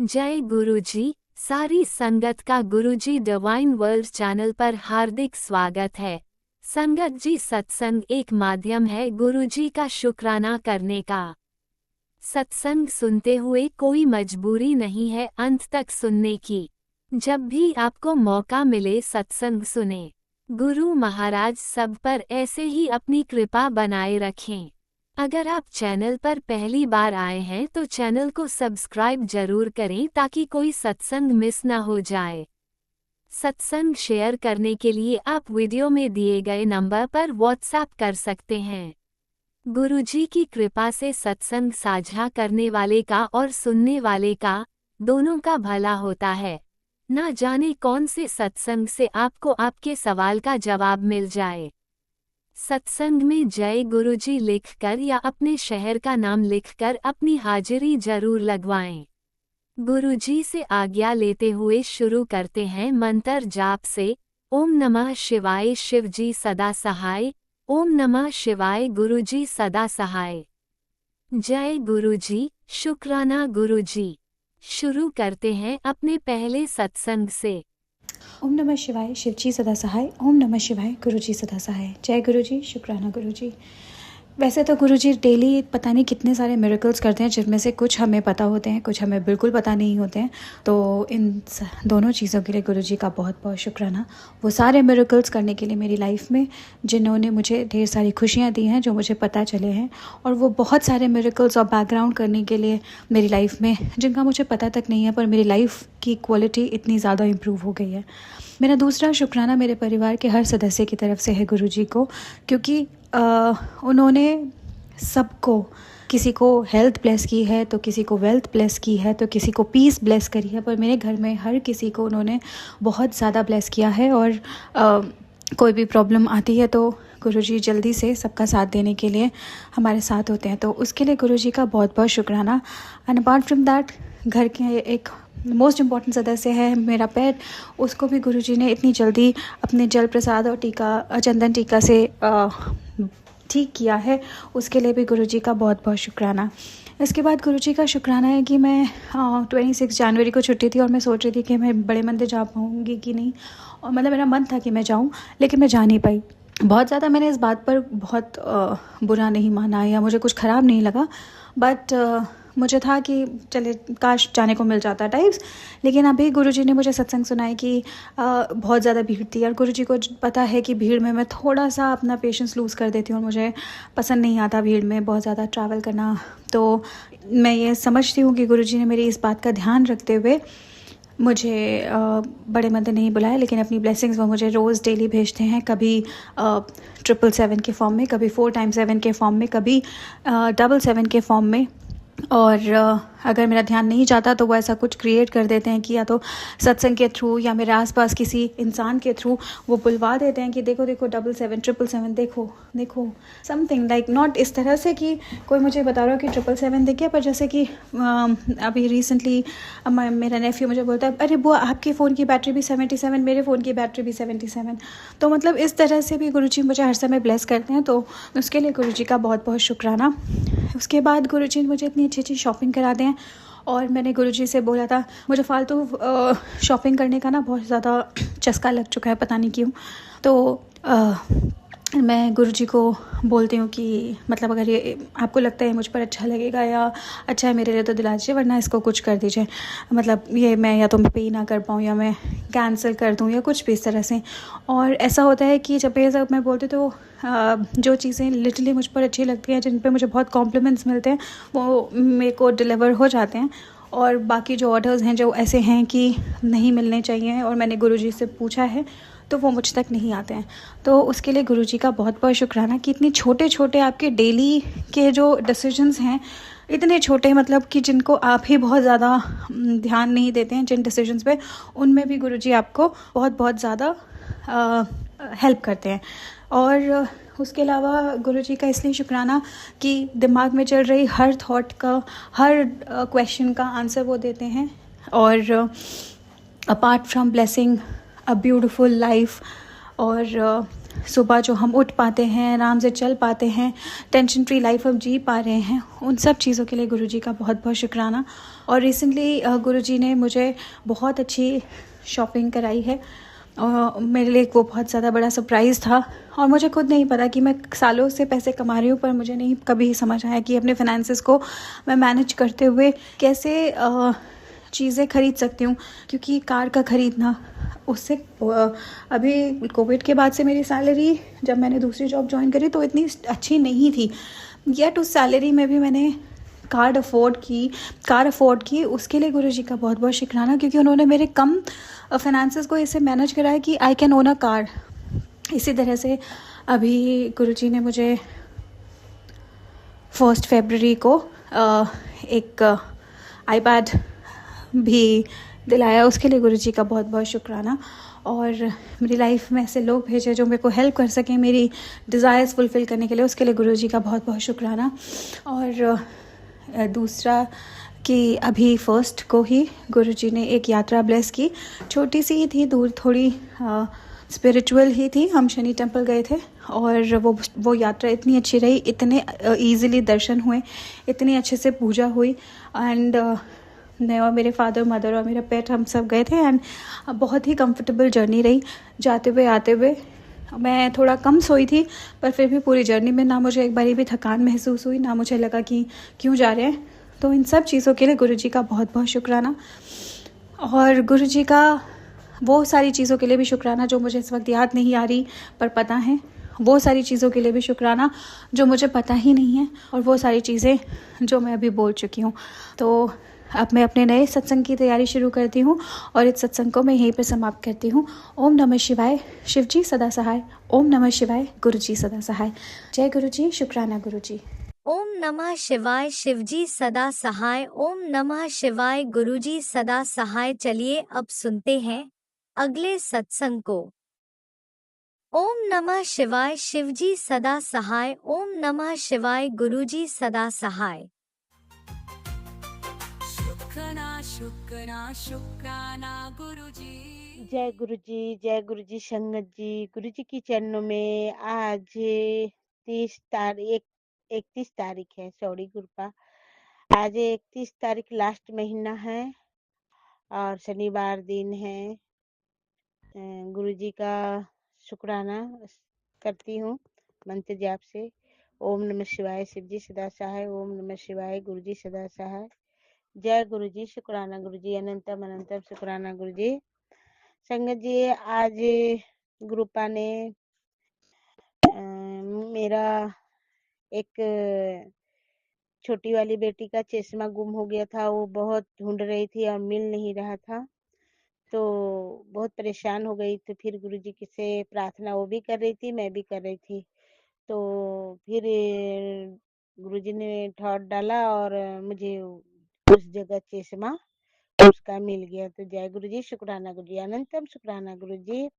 जय गुरुजी। सारी संगत का गुरुजी डिवाइन वर्ल्ड चैनल पर हार्दिक स्वागत है। संगत जी, सत्संग एक माध्यम है गुरुजी का शुक्राना करने का। सत्संग सुनते हुए कोई मजबूरी नहीं है अंत तक सुनने की। जब भी आपको मौका मिले सत्संग सुने। गुरु महाराज सब पर ऐसे ही अपनी कृपा बनाए रखें। अगर आप चैनल पर पहली बार आए हैं तो चैनल को सब्सक्राइब जरूर करें ताकि कोई सत्संग मिस न हो जाए। सत्संग शेयर करने के लिए आप वीडियो में दिए गए नंबर पर व्हाट्सएप कर सकते हैं। गुरुजी की कृपा से सत्संग साझा करने वाले का और सुनने वाले का दोनों का भला होता है। ना जाने कौन से सत्संग से आपको आपके सवाल का जवाब मिल जाए। सत्संग में जय गुरुजी लिखकर या अपने शहर का नाम लिखकर अपनी हाजिरी जरूर लगवाएं। गुरुजी से आज्ञा लेते हुए शुरू करते हैं मंत्र जाप से। ओम नमः शिवाय शिवजी सदा सहाय। ओम नमः शिवाय गुरुजी सदा सहाय। जय गुरुजी, शुक्राना गुरुजी। शुरू करते हैं अपने पहले सत्संग से। ओम नमः शिवाय शिवजी सदा सहाय। ओम नमः शिवाय गुरुजी सदा सहाय। जय गुरुजी, शुक्राना गुरुजी। वैसे तो गुरुजी डेली पता नहीं कितने सारे मिरेकल्स करते हैं, जिनमें से कुछ हमें पता होते हैं, कुछ हमें बिल्कुल पता नहीं होते हैं। तो इन दोनों चीज़ों के लिए गुरुजी का बहुत बहुत शुक्राना। वो सारे मिरेकल्स करने के लिए मेरी लाइफ में, जिन्होंने मुझे ढेर सारी खुशियाँ दी हैं जो मुझे पता चले हैं, और वो बहुत सारे मिरेकल्स और बैकग्राउंड करने के लिए मेरी लाइफ में, जिनका मुझे पता तक नहीं है, पर मेरी लाइफ की क्वालिटी इतनी ज़्यादा इम्प्रूव हो गई है। मेरा दूसरा शुक्राना मेरे परिवार के हर सदस्य की तरफ से है गुरुजी को, क्योंकि उन्होंने सबको, किसी को हेल्थ ब्लेस की है तो किसी को वेल्थ ब्लेस की है तो किसी को पीस ब्लेस करी है, पर मेरे घर में हर किसी को उन्होंने बहुत ज़्यादा ब्लेस किया है। और कोई भी प्रॉब्लम आती है तो गुरुजी जल्दी से सबका साथ देने के लिए हमारे साथ होते हैं, तो उसके लिए गुरुजी का बहुत बहुत शुक्राना। एंड अपार्ट फ्रॉम दैट, घर के एक मोस्ट इम्पॉर्टेंट सदस्य है मेरा पेट। उसको भी गुरुजी ने इतनी जल्दी अपने जल प्रसाद और टीका, चंदन टीका से ठीक किया है, उसके लिए भी गुरुजी का बहुत बहुत शुक्राना। इसके बाद गुरुजी का शुक्राना है कि मैं 26 जनवरी को छुट्टी थी और मैं सोच रही थी कि मैं बड़े मंदिर जा पाऊँगी कि नहीं, और मतलब मेरा मन था कि मैं जाऊँ, लेकिन मैं जा नहीं पाई। बहुत ज़्यादा मैंने इस बात पर बहुत बुरा नहीं माना या मुझे कुछ ख़राब नहीं लगा, बट मुझे था कि चले काश जाने को मिल जाता टाइप्स। लेकिन अभी गुरुजी ने मुझे सत्संग सुनाई कि बहुत ज़्यादा भीड़ थी, और गुरुजी को पता है कि भीड़ में मैं थोड़ा सा अपना पेशेंस लूज़ कर देती हूँ, और मुझे पसंद नहीं आता भीड़ में बहुत ज़्यादा ट्रैवल करना। तो मैं ये समझती हूँ कि गुरुजी ने मेरी इस बात का ध्यान रखते हुए मुझे बड़े मंदिर नहीं बुलाया, लेकिन अपनी ब्लेसिंग्स वो मुझे रोज़ डेली भेजते हैं। कभी 777 के फॉर्म में, कभी 4x7 के फॉर्म में, कभी 777 के फॉर्म में। और अगर मेरा ध्यान नहीं जाता तो वो ऐसा कुछ क्रिएट कर देते हैं कि या तो सत्संग के थ्रू या मेरे आसपास किसी इंसान के थ्रू वो बुलवा देते हैं कि देखो देखो 777 777 देखो देखो, समथिंग लाइक नॉट इस तरह से कि कोई मुझे बता रहा हो कि 777 देखिए, पर जैसे कि अभी रिसेंटली मेरा नेफ्यू मुझे बोलता है, अरे बुआ आपके फ़ोन की बैटरी भी 77, मेरे फ़ोन की बैटरी भी 77। तो मतलब इस तरह से भी गुरुजी मुझे हर समय ब्लेस करते हैं, तो उसके लिए गुरुजी का बहुत बहुत शुक्राना। उसके बाद गुरुजी ने मुझे इतनी अच्छी अच्छी शॉपिंग करा दें, और मैंने गुरुजी से बोला था, मुझे फालतू शॉपिंग करने का ना बहुत ज़्यादा चस्का लग चुका है, पता नहीं क्यों। तो मैं गुरुजी को बोलती हूँ कि मतलब अगर ये आपको लगता है मुझ पर अच्छा लगेगा या अच्छा है मेरे लिए तो दिला दीजिए, वरना इसको कुछ कर दीजिए, मतलब ये मैं या तो मैं पे ना कर पाऊँ या मैं कैंसिल कर दूँ या कुछ भी इस तरह से। और ऐसा होता है कि जब ये सब मैं बोलती तो जो चीज़ें लिटरली मुझ पर अच्छी लगती हैं, जिन पे मुझे बहुत कॉम्प्लीमेंट्स मिलते हैं, वो मेरे को डिलीवर हो जाते हैं। और बाकी जो ऑर्डर्स हैं जो ऐसे हैं कि नहीं मिलने चाहिए और मैंने गुरुजी से पूछा है तो वो मुझ तक नहीं आते हैं। तो उसके लिए गुरुजी का बहुत बहुत शुक्राना कि इतने छोटे छोटे आपके डेली के जो डिसीजंस हैं, इतने छोटे मतलब कि जिनको आप ही बहुत ज़्यादा ध्यान नहीं देते हैं जिन डिसीजंस पे, उनमें भी गुरुजी आपको बहुत बहुत ज़्यादा हेल्प करते हैं। और उसके अलावा गुरुजी का इसलिए शुक्राना कि दिमाग में चल रही हर थॉट का, हर क्वेश्चन का आंसर वो देते हैं। और apart from blessing a beautiful life और सुबह जो हम उठ पाते हैं, आराम से चल पाते हैं, टेंशन फ्री लाइफ हम जी पा रहे हैं, उन सब चीज़ों के लिए गुरुजी का बहुत बहुत शुक्राना। और रिसेंटली गुरुजी ने मुझे बहुत अच्छी शॉपिंग कराई है और मेरे लिए वो बहुत ज़्यादा बड़ा सरप्राइज़ था। और मुझे खुद नहीं पता कि मैं सालों से पैसे कमा रही हूँ, पर मुझे नहीं कभी समझ आया कि अपने फाइनेंसेस को मैं मैनेज करते हुए कैसे चीज़ें खरीद सकती हूँ। क्योंकि कार का खरीदना उससे अभी कोविड के बाद से मेरी सैलरी, जब मैंने दूसरी जॉब ज्वाइन करी तो इतनी अच्छी नहीं थी, येट उस सैलरी में भी मैंने कार अफोर्ड की। उसके लिए गुरुजी का बहुत बहुत शुक्राना, क्योंकि उन्होंने मेरे कम फाइनेंसेस को ऐसे मैनेज कराया कि I can own a car. इसी तरह से अभी गुरुजी ने मुझे 1 फरवरी को एक आईपैड भी दिलाया, उसके लिए गुरुजी का बहुत बहुत शुक्राना। और मेरी लाइफ में ऐसे लोग भेजे जो मेरे को हेल्प कर सकें मेरी डिज़ायर्स फुलफ़िल करने के लिए, उसके लिए गुरुजी का बहुत बहुत शुक्राना। और दूसरा कि अभी 1 को ही गुरुजी ने एक यात्रा ब्लेस की, छोटी सी ही थी, दूर थोड़ी स्पिरिचुअल ही थी। हम शनि टेम्पल गए थे और वो यात्रा इतनी अच्छी रही, इतने ईज़िली दर्शन हुए, इतनी अच्छे से पूजा हुई। एंड मैं और मेरे फादर मदर और मेरा पेट हम सब गए थे एंड बहुत ही कंफर्टेबल जर्नी रही। जाते हुए आते हुए मैं थोड़ा कम सोई थी, पर फिर भी पूरी जर्नी में ना मुझे एक बारी भी थकान महसूस हुई, ना मुझे लगा कि क्यों जा रहे हैं। तो इन सब चीज़ों के लिए गुरुजी का बहुत बहुत शुक्राना। और गुरुजी का वो सारी चीज़ों के लिए भी शुक्राना जो मुझे इस वक्त याद नहीं आ रही पर पता है, वो सारी चीज़ों के लिए भी शुक्राना जो मुझे पता ही नहीं है, और वो सारी चीज़ें जो मैं अभी बोल चुकी हूँ। तो अब मैं अपने नए सत्संग की तैयारी शुरू करती हूँ और इस सत्संग को मैं यहीं पर समाप्त करती हूँ। ओम नमः शिवाय, शिवजी सदा सहाय। ओम नमः शिवाय, गुरुजी सदा सहाय। जय गुरुजी, शुक्राना गुरुजी। ओम नमः शिवाय, शिवजी सदा सहाय। ओम नमः शिवाय, गुरुजी सदा सहाय। चलिए अब सुनते हैं अगले सत्संग को। ओम नमः शिवाय, शिवजी सदा सहाय। ओम नमः शिवाय, गुरुजी सदा सहाय। शुक्राना गुरुजी। जय गुरुजी संगत जी। गुरुजी की चरणों में आज 31 तारीख है, सॉरी गुरुपा। आज 31 तारीख लास्ट महीना है और शनिवार दिन है। गुरुजी का शुक्राना करती हूँ मंत्र जाप से। ओम नमः शिवाय, शिवजी सदा सहाय। ओम नमः शिवाय, गुरुजी सदा सहाय। जय गुरुजी, शुक्राना गुरुजी, अनंतम अनंतम शुक्राना गुरुजी। संगत जी, आज गुरुपा ने मेरा एक छोटी वाली बेटी का चश्मा गुम हो गया था। वो बहुत ढूंढ रही थी और मिल नहीं रहा था, तो बहुत परेशान हो गई। तो फिर गुरुजी की से प्रार्थना वो भी कर रही थी, मैं भी कर रही थी। तो फिर गुरुजी ने ठॉट डाला और मुझे उस जगह चश्मा उसका मिल गया। तो जय गुरुजी, शुक्राना गुरुजी, अनंतम शुक्राना गुरुजी।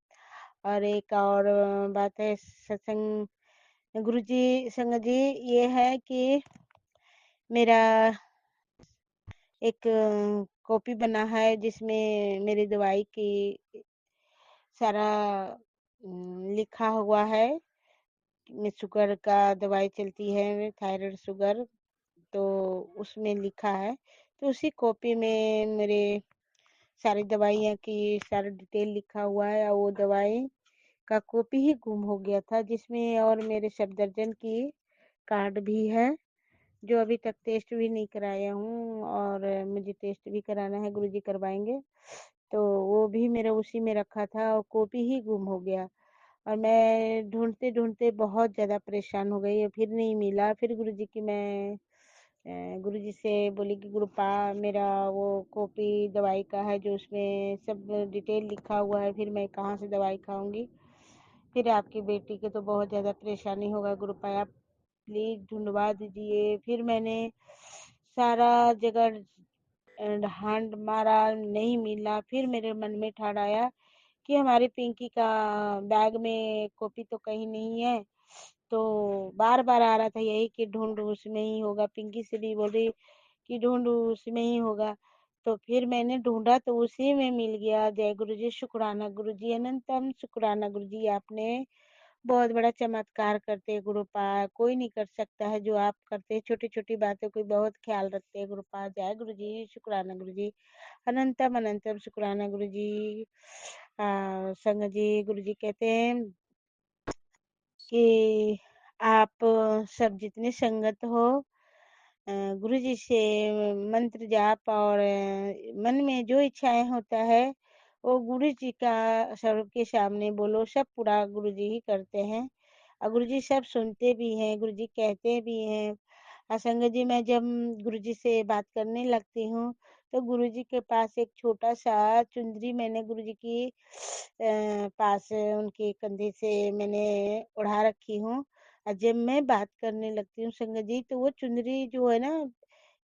और एक और बात है सत्संग गुरुजी संगत जी, ये है कि मेरा एक कॉपी बना है जिसमें मेरी दवाई की सारा लिखा हुआ है। शुगर का दवाई चलती है, थायराइड शुगर, तो उसमें लिखा है। तो उसी कॉपी में मेरे सारी दवाइयाँ की सारा डिटेल लिखा हुआ है, और वो दवाई का कॉपी ही गुम हो गया था, जिसमें और मेरे सफदरजन की कार्ड भी है, जो अभी तक टेस्ट भी नहीं कराया हूँ, और मुझे टेस्ट भी कराना है, गुरुजी करवाएंगे। तो वो भी मेरा उसी में रखा था और कॉपी ही गुम हो गया। और मैं ढूंढते ढूंढते बहुत ज़्यादा परेशान हो गई, फिर नहीं मिला। फिर गुरुजी की मैं गुरुजी से बोली कि गुरुपा, मेरा वो कॉपी दवाई का है जो उसमें सब डिटेल लिखा हुआ है, फिर मैं कहाँ से दवाई खाऊंगी। फिर आपकी बेटी के तो बहुत ज़्यादा परेशानी होगा, गुरुपा आप प्लीज़ ढूंढवा दीजिए। फिर मैंने सारा जगह ढांड मारा, नहीं मिला। फिर मेरे मन में ठाड़ आया कि हमारी पिंकी का बैग में कॉपी तो कहीं नहीं है। तो बार बार आ रहा था यही कि ढूंढ उसमें ही होगा। पिंकी से भी बोली कि ढूंढ उसमें ही होगा। तो फिर मैंने ढूंढा तो उसी में मिल गया। जय गुरुजी, शुक्राना गुरुजी, अनंतम शुक्राना गुरुजी, आपने बहुत बड़ा चमत्कार करते हैं गुरुपा, कोई नहीं कर सकता है जो आप करते हैं, छोटी-छोटी बातों की बहुत ख़्याल रखते हैं गुरुपा। जय गुरु जी, शुक्राना गुरु जी, अनंतम अनंतम शुक्राना गुरु जी। संगत जी, गुरु जी कहते हैं कि आप सब जितने संगत हो गुरु जी से मंत्र जाप और मन में जो इच्छाएं होता है वो गुरु जी का सबके सामने बोलो, सब पूरा गुरु जी ही करते हैं और गुरु जी सब सुनते भी हैं, गुरु जी कहते भी हैं। संगत जी, मैं जब गुरु जी से बात करने लगती हूँ तो गुरु जी के पास एक छोटा सा चुंदरी मैंने गुरु जी की पास उनके कंधे से मैंने उड़ा रखी हूँ और जब मैं बात करने लगती हूँ संगत जी तो वो चुनरी जो है ना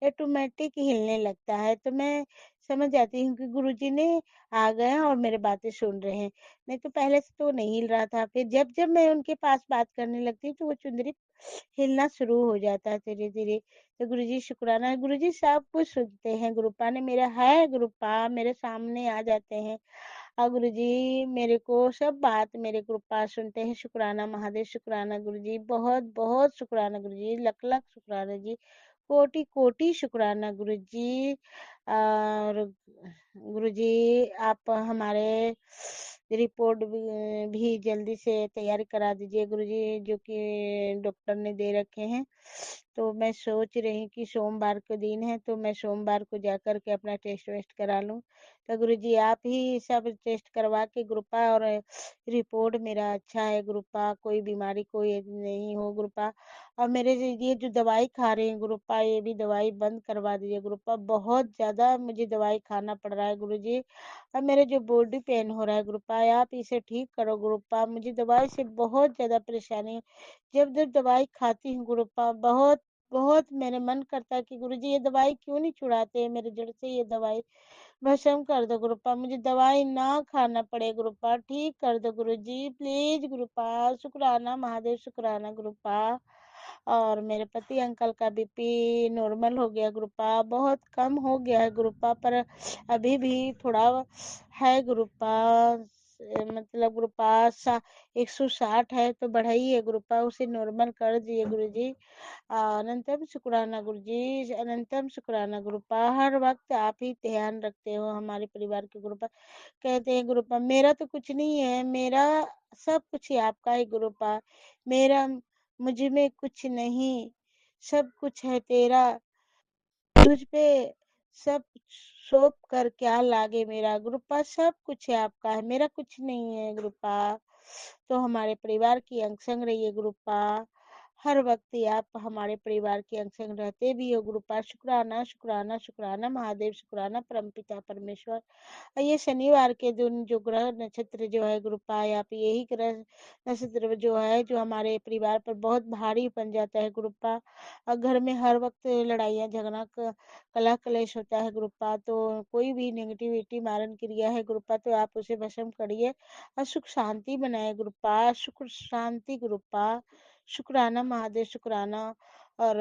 ऑटोमेटिक हिलने लगता है, तो मैं समझ जाती हूँ कि गुरुजी ने आ गए हैं और मेरे बातें सुन रहे हैं। नहीं तो पहले से तो नहीं हिल रहा था, फिर जब जब मैं उनके पास बात करने लगती हूँ तो वो चुनरी हिलना शुरू हो जाता है धीरे धीरे। तो गुरुजी शुक्राना है, गुरुजी सब कुछ सुनते हैं, गुरुपा ने मेरा है, गुरुपा मेरे सामने आ जाते हैं हाँ गुरुजी, मेरे को सब बात मेरे कृपा सुनते हैं। शुक्राना महादेव, शुक्राना गुरुजी, बहुत बहुत शुक्राना गुरुजी, लख लख शुक्राना जी, कोटि कोटि शुक्राना गुरुजी। और गुरुजी आप हमारे रिपोर्ट भी जल्दी से तैयारी करा दीजिए गुरुजी, जो कि डॉक्टर ने दे रखे हैं। तो मैं सोच रही कि सोमवार को दिन है तो मैं सोमवार को जाकर के अपना टेस्ट वेस्ट करा लूँ। तो गुरुजी आप ही सब टेस्ट करवा के ग्रुपा और रिपोर्ट मेरा अच्छा है ग्रुपा, कोई बीमारी कोई नहीं हो ग्रुपा। और मेरे ये जो दवाई खा रहे हैं ग्रुपा, ये भी दवाई बंद करवा दीजिए ग्रुपा, बहुत ज़्यादा मुझे दवाई खाना पड़ रहा है गुरुजी। और मेरे जो बॉडी पेन हो रहा है ग्रुपा, आप इसे ठीक करो ग्रुपा, मुझे दवाई से बहुत ज़्यादा परेशानी है। जब जब दवाई खाती हूँ गुरुपा, बहुत बहुत मेरे मन करता है कि गुरुजी ये दवाई क्यों नहीं छुड़ाते हैं मेरे जड़ से, ये दवाई भस्म कर दो गुरुपा, मुझे दवाई ना खाना पड़े गुरुपा, ठीक कर दो गुरुजी प्लीज गुरुपा। शुक्राना महादेव, शुक्राना गुरुपा। और मेरे पति अंकल का बीपी नॉर्मल हो गया गुरुपा, बहुत कम हो गया है गुरुपा, पर अभी भी थोड़ा है गुरुपा, मतलब गुरुपा 160 है तो बढ़ाइए गुरुपा, उसे नॉर्मल कर दिए गुरुजी। अनंतम शुक्राना गुरुजी, अनंतम शुक्राना गुरुपा, हर वक्त आप ही ध्यान रखते हो हमारे परिवार के गुरुपा। कहते हैं गुरुपा मेरा तो कुछ नहीं है, मेरा सब कुछ ही आपका है गुरुपा, मेरा मुझ में कुछ नहीं, सब कुछ है तेरा, तुझ पे सब सौंप कर क्या लागे मेरा गुरुपा, सब कुछ है आपका है, मेरा कुछ नहीं है गुरुपा। तो हमारे परिवार की अंग संग रहिए गुरुपा, हर वक्त ही आप हमारे परिवार के अंग संग रहते भी हो गुरुपा। शुक्राना शुक्राना शुक्राना महादेव, शुक्राना परमपिता परमेश्वर। और ये शनिवार के दिन जो ग्रह नक्षत्र जो है गुरुपा, आप यही ग्रह नक्षत्र जो है जो हमारे परिवार पर बहुत भारी बन जाता है गुरुपा, और घर में हर वक्त लड़ाइयाँ झगड़ा कलह कलेश होता है गुरुपा, तो कोई भी नेगेटिविटी मारण क्रिया है गुरुपा तो आप उसे भस्म करिए और सुख शांति बनाए गुरुपा, सुख शांति गुरुपा। शुक्राना महादेव, शुक्राना। और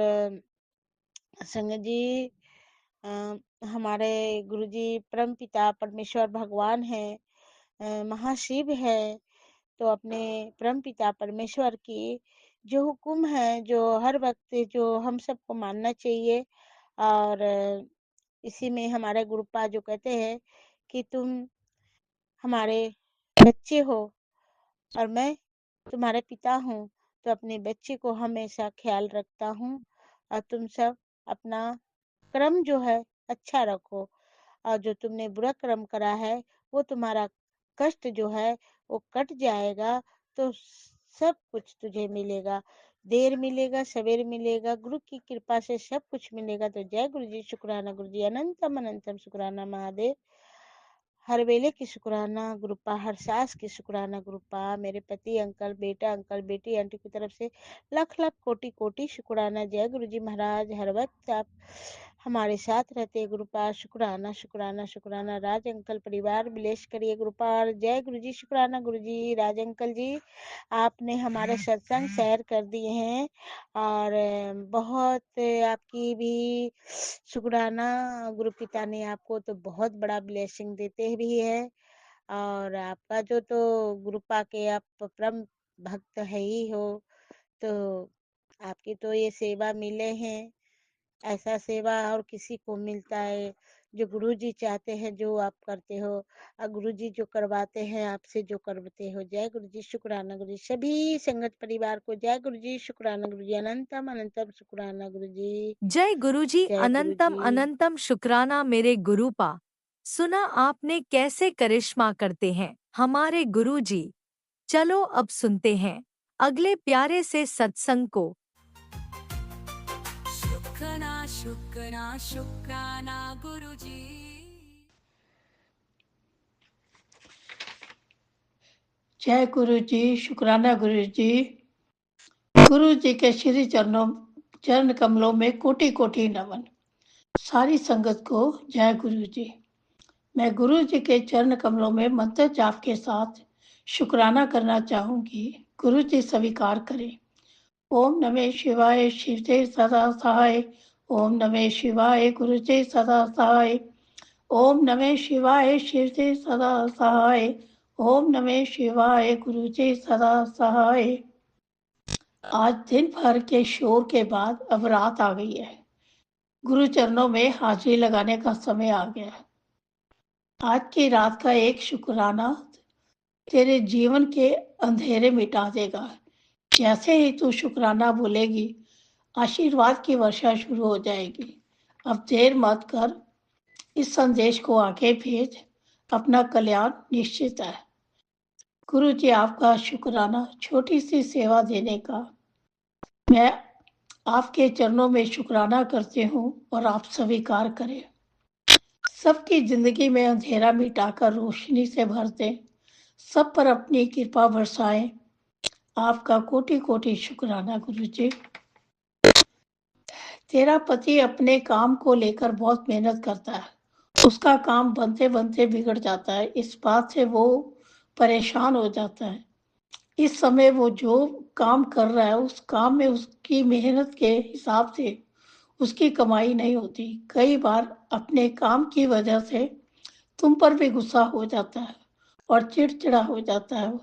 संगत जी अ, हमारे गुरुजी परम पिता परमेश्वर भगवान है, महाशिव है, तो अपने परम पिता परमेश्वर की जो हुक्म है जो हर वक्त जो हम सबको मानना चाहिए। और इसी में हमारे गुरुपा जो कहते हैं कि तुम हमारे बच्चे हो और मैं तुम्हारे पिता हूँ, तो अपने बच्चे को हमेशा ख्याल रखता हूँ। और तुम सब अपना कर्म जो है अच्छा रखो, और जो तुमने बुरा कर्म करा है वो तुम्हारा कष्ट जो है वो कट जाएगा, तो सब कुछ तुझे मिलेगा, देर मिलेगा सवेर मिलेगा, गुरु की कृपा से सब कुछ मिलेगा। तो जय गुरु जी, शुक्राना गुरु जी, अनंतम अनंतम शुक्राना महादेव, हर वेले की शुक्राना गुरुपा, हर सास की शुक्राना गुरुपा, मेरे पति अंकल बेटा अंकल बेटी आंटी की तरफ से लख लख कोटि कोटि शुक्राना। जय गुरु जी महाराज, हर वक्त आप हमारे साथ रहते गुरुपा, शुक्राना शुक्राना शुक्राना। राज अंकल परिवार बिलेश करिए गुरुपा, और जय गुरु जी, शुक्राना गुरु जी। राज अंकल जी आपने हमारे सत्संग शेयर कर दिए हैं, और बहुत आपकी भी शुक्राना, गुरु पिता ने आपको तो बहुत बड़ा ब्लेसिंग देते भी है। और आपका जो तो गुरुपा के आप परम भक्त है ही हो, तो आपकी तो ये सेवा मिले हैं, ऐसा सेवा और किसी को मिलता है जो गुरुजी चाहते हैं जो आप करते हो, और गुरुजी जो करवाते हैं आपसे जो करवाते हो। जय गुरुजी, शुक्राना गुरुजी। सभी संगत परिवार को जय गुरुजी, शुक्राना गुरुजी, अनंतम अनंतम शुक्राना गुरुजी। जय गुरुजी, जय अनंतम गुरुजी। अनंतम शुक्राना मेरे गुरुपा। सुना आपने कैसे करिश्मा करते हैं हमारे गुरुजी। चलो अब सुनते हैं अगले प्यारे से सत्संग को। शुक्राना शुक्राना शुक्राना गुरुजी। जय गुरु जी, शुक्राना गुरु जी। गुरु जी के श्री चरण कमलों में कोटि कोटि नमन। सारी संगत को जय गुरु जी। मैं गुरु जी के चरण कमलों में मंत्र जाप के साथ शुक्राना करना चाहूंगी। गुरु जी स्वीकार करें। ओम नमः शिवाय, शिव जय सदा सहाय। ओम नमः शिवाय, गुरु जी सदा सहाय। ओम नमः शिवाय, शिव जी सदा सहाय। ओम नमः शिवाय, गुरु जी सदा सहाय। आज दिन भर के शोर के बाद अब रात आ गई है। गुरु चरणों में हाजिरी लगाने का समय आ गया है। आज की रात का एक शुक्राना तेरे जीवन के अंधेरे मिटा देगा। जैसे ही तू शुक्राना बोलेगी, आशीर्वाद की वर्षा शुरू हो जाएगी। अब देर मत कर, इस संदेश को आगे भेज, अपना कल्याण निश्चित है। गुरु जी आपका शुक्राना छोटी सी सेवा देने का। मैं आपके चरणों में शुक्राना करती हूँ और आप स्वीकार करें। सबकी जिंदगी में अंधेरा मिटाकर रोशनी से भर दें, सब पर अपनी कृपा बरसाएं। आपका कोटि कोटि शुक्राना गुरु जी। तेरा पति अपने काम को लेकर बहुत मेहनत करता है। उसका काम बनते बनते बिगड़ जाता है। इस बात से वो परेशान हो जाता है। इस समय वो जो काम कर रहा है उस काम में उसकी मेहनत के हिसाब से उसकी कमाई नहीं होती। कई बार अपने काम की वजह से तुम पर भी गुस्सा हो जाता है और चिड़चिड़ा हो जाता है।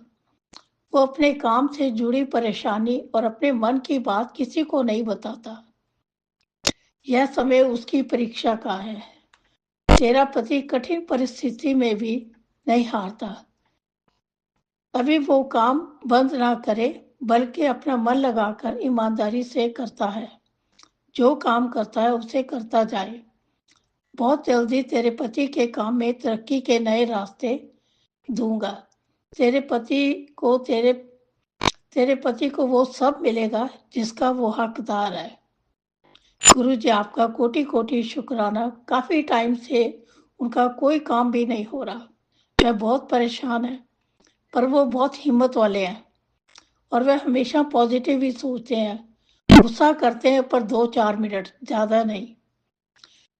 वो अपने काम से जुड़ी परेशानी और अपने मन की बात किसी को नहीं बताता। यह समय उसकी परीक्षा का है। तेरा पति कठिन परिस्थिति में भी नहीं हारता। अभी वो काम बंद ना करे, बल्कि अपना मन लगाकर ईमानदारी से करता है। जो काम करता है उसे करता जाए। बहुत जल्दी तेरे पति के काम में तरक्की के नए रास्ते दूंगा। तेरे पति को वो सब मिलेगा जिसका वो हकदार है। गुरु जी आपका कोटि कोटि शुक्राना। काफी टाइम से उनका कोई काम भी नहीं हो रहा। मैं बहुत परेशान है, पर वो बहुत हिम्मत वाले हैं और वे हमेशा पॉजिटिव ही सोचते हैं। गुस्सा करते हैं पर 2-4 मिनट, ज्यादा नहीं।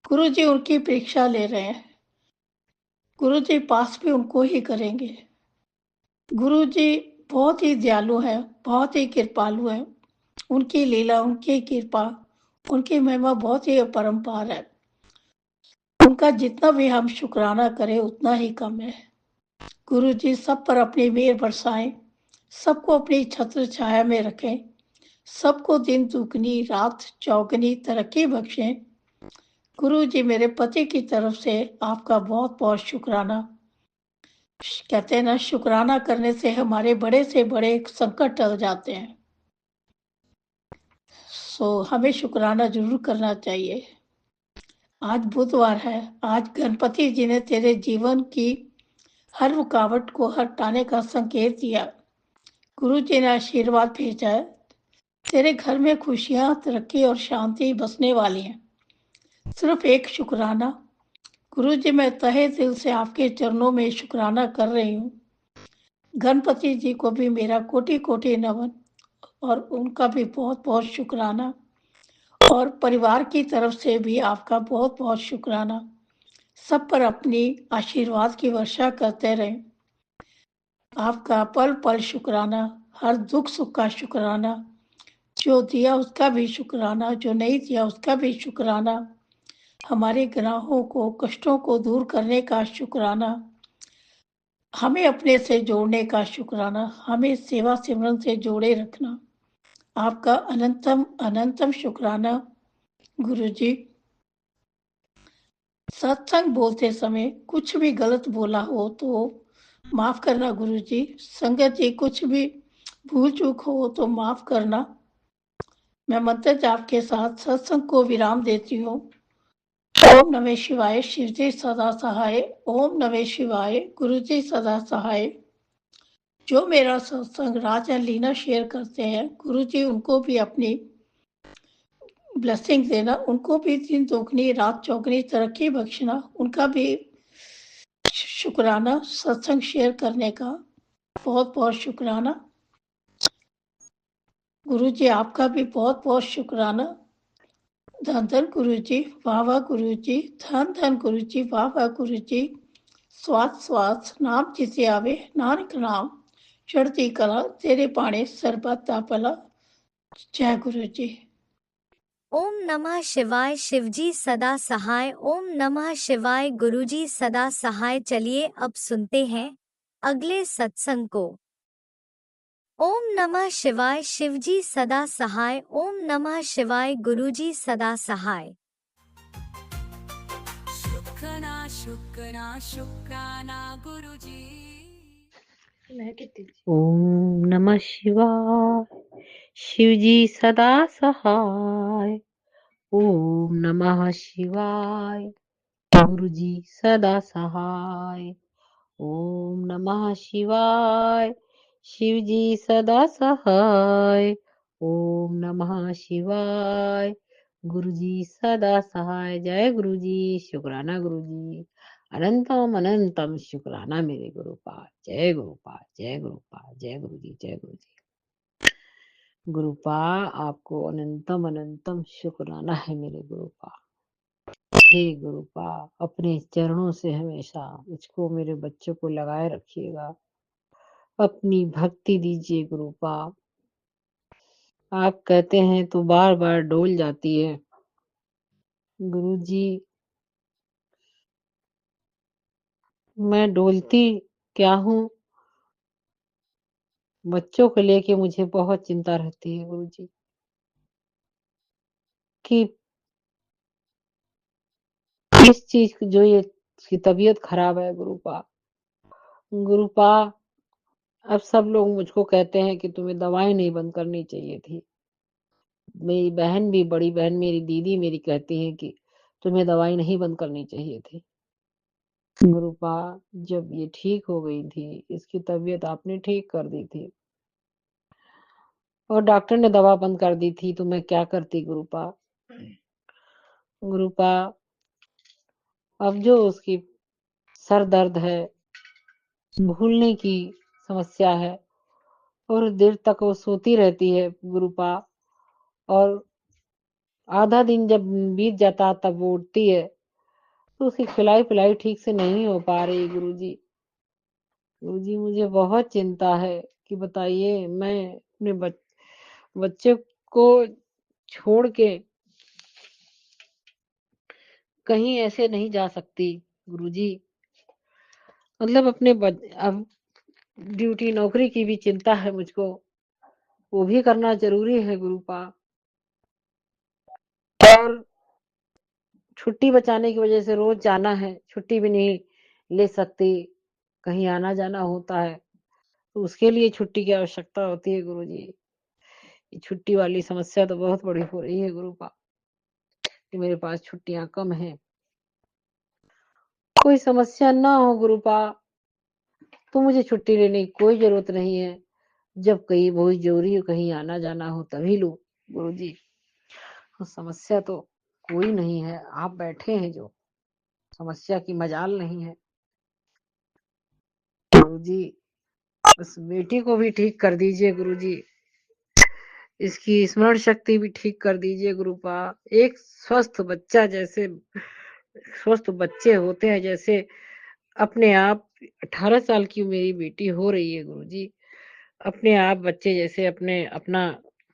गुरु जी उनकी परीक्षा ले रहे हैं। गुरु जी पास भी उनको ही करेंगे। गुरु जी बहुत ही दयालु हैं, बहुत ही कृपालु हैं। उनकी लीला, उनकी कृपा, उनकी महिमा बहुत ही अपरंपार है। उनका जितना भी हम शुक्राना करें उतना ही कम है। गुरु जी सब पर अपनी मेहर बरसाएं, सबको अपनी छत्र छाया में रखें, सबको दिन दुगनी रात चौगनी तरक्की बख्शें। गुरु जी मेरे पति की तरफ से आपका बहुत बहुत शुक्राना। कहते हैं ना, शुक्राना करने से हमारे बड़े से बड़े संकट टल जाते हैं। हमें शुक्राना जरूर करना चाहिए। आज बुधवार है। आज गणपति जी ने तेरे जीवन की हर रुकावट को हटाने का संकेत दिया। गुरु जी ने आशीर्वाद भेजा है। तेरे घर में खुशियां, तरक्की और शांति बसने वाली हैं। सिर्फ एक शुक्राना। गुरु जी मैं तहे दिल से आपके चरणों में शुक्राना कर रही हूँ। गणपति जी को भी मेरा कोटि कोटि नमन और उनका भी बहुत बहुत शुक्राना। और परिवार की तरफ से भी आपका बहुत बहुत शुक्राना। सब पर अपनी आशीर्वाद की वर्षा करते रहें। आपका पल पल शुक्राना। हर दुख सुख का शुक्राना। जो दिया उसका भी शुक्राना, जो नहीं दिया उसका भी शुक्राना। हमारे गुनाहों को, कष्टों को दूर करने का शुक्राना। हमें अपने से जोड़ने का शुक्राना, हमें सेवा सिमरन से जोड़े रखना। आपका अनंतम अनंतम शुक्राना गुरुजी। सत्संग बोलते समय कुछ भी गलत बोला हो तो माफ करना गुरुजी। संगत जी कुछ भी भूल चूक हो तो माफ करना। मैं मंत्र जाप के साथ सत्संग को विराम देती हूँ। ओम नमः शिवाय, शिवजी सदा सहाय। ओम नमः शिवाय, गुरुजी सदा सहाय। जो मेरा सत्संग राजा लीना शेयर करते हैं, गुरुजी उनको भी अपनी ब्लेसिंग देना, उनको भी दिन दोगुनी रात चौगुनी तरक्की बख्शना। उनका भी शुक्राना सत्संग शेयर करने का बहुत बहुत शुक्राना। गुरुजी आपका भी बहुत बहुत शुक्राना। धन धन गुरुजी, वाह वाह गुरुजी, धन धन गुरुजी, वाह वाह गुरुजी। स्वाद स्वाद नाम जिसे आवे, नानक नाम चढ़ती कला, तेरे पाणे सरबत दा भला। जय गुरुजी। ओम नमः शिवाय, शिवजी सदा सहाय। ओम नमः शिवाय, गुरुजी सदा सहाय। चलिए अब सुनते हैं अगले सत्संग को। ओम नमः शिवाय, शिवजी सदा सहाय। ओम नमः शिवाय, गुरुजी सदा सहाय। शुक्राना शुक्राना शुक्राना गुरुजी। ओम नमः शिवाय, शिवजी सदा सहाय। ओम नमः शिवाय, गुरुजी सदा सहाय। ओम नमः शिवाय, शिवजी सदा सहाय। ओम नमः शिवाय, गुरुजी सदा सहाय। जय गुरुजी, शुक्राना गुरुजी। अनंतम अनंतम शुक्राना मेरे गुरुपाद। जय गुरुपाद, जय गुरुपाद, जय गुरुजी, जय गुरुजी। गुरुपा आपको अनंतम अनंतम शुक्राना है मेरे गुरुपा। हे गुरुपा, अपने चरणों से हमेशा मुझको मेरे बच्चों को लगाए रखिएगा। अपनी भक्ति दीजिए गुरुपा। आप कहते हैं तो बार बार डोल जाती है गुरुजी। मैं डोलती क्या हूँ, बच्चों को लेके मुझे बहुत चिंता रहती है गुरुजी कि इस चीज की जो ये इसकी तबीयत खराब है गुरुपा। गुरुपा अब सब लोग मुझको कहते हैं कि तुम्हें दवाई नहीं बंद करनी चाहिए थी। मेरी बहन भी, बड़ी बहन मेरी दीदी मेरी कहती है कि तुम्हें दवाई नहीं बंद करनी चाहिए थी। गुरुपा जब ये ठीक हो गई थी, इसकी तबीयत आपने ठीक कर दी थी और डॉक्टर ने दवा बंद कर दी थी तो मैं क्या करती गुरुपा। गुरुपा अब जो उसकी सर दर्द है, भूलने की समस्या है और देर तक वो सोती रहती है गुरुपा, और आधा दिन जब बीत जाता तब वो उठती है तो उसकी खिलाई पिलाई ठीक से नहीं हो पा रही गुरुजी। गुरुजी मुझे बहुत चिंता है कि बताइए मैं अपने बच्चे को छोड़ के कहीं ऐसे नहीं जा सकती गुरुजी। मतलब अपने अब ड्यूटी नौकरी की भी चिंता है मुझको, वो भी करना जरूरी है गुरुपा। और छुट्टी बचाने की वजह से रोज जाना है, छुट्टी भी नहीं ले सकती, कहीं आना जाना होता है तो उसके लिए छुट्टी की आवश्यकता होती है गुरुजी। ये छुट्टी वाली समस्या तो बहुत बड़ी हो रही है गुरुपा कि मेरे पास छुट्टियां कम हैं। कोई समस्या ना हो गुरुपा तो मुझे छुट्टी लेने की कोई जरूरत नहीं है। जब कहीं बहुत जरूरी हो, कहीं आना जाना हो तभी लूं गुरुजी। तो समस्या तो कोई नहीं है, आप बैठे हैं जो, समस्या की मजाल नहीं है गुरुजी। बस बेटी को भी ठीक कर दीजिए गुरुजी, इसकी स्मरण शक्ति भी ठीक कर दीजिए गुरुपा। एक स्वस्थ बच्चा जैसे स्वस्थ बच्चे होते हैं, जैसे अपने आप 18 साल की मेरी बेटी हो रही है गुरुजी, अपने आप बच्चे जैसे अपने अपना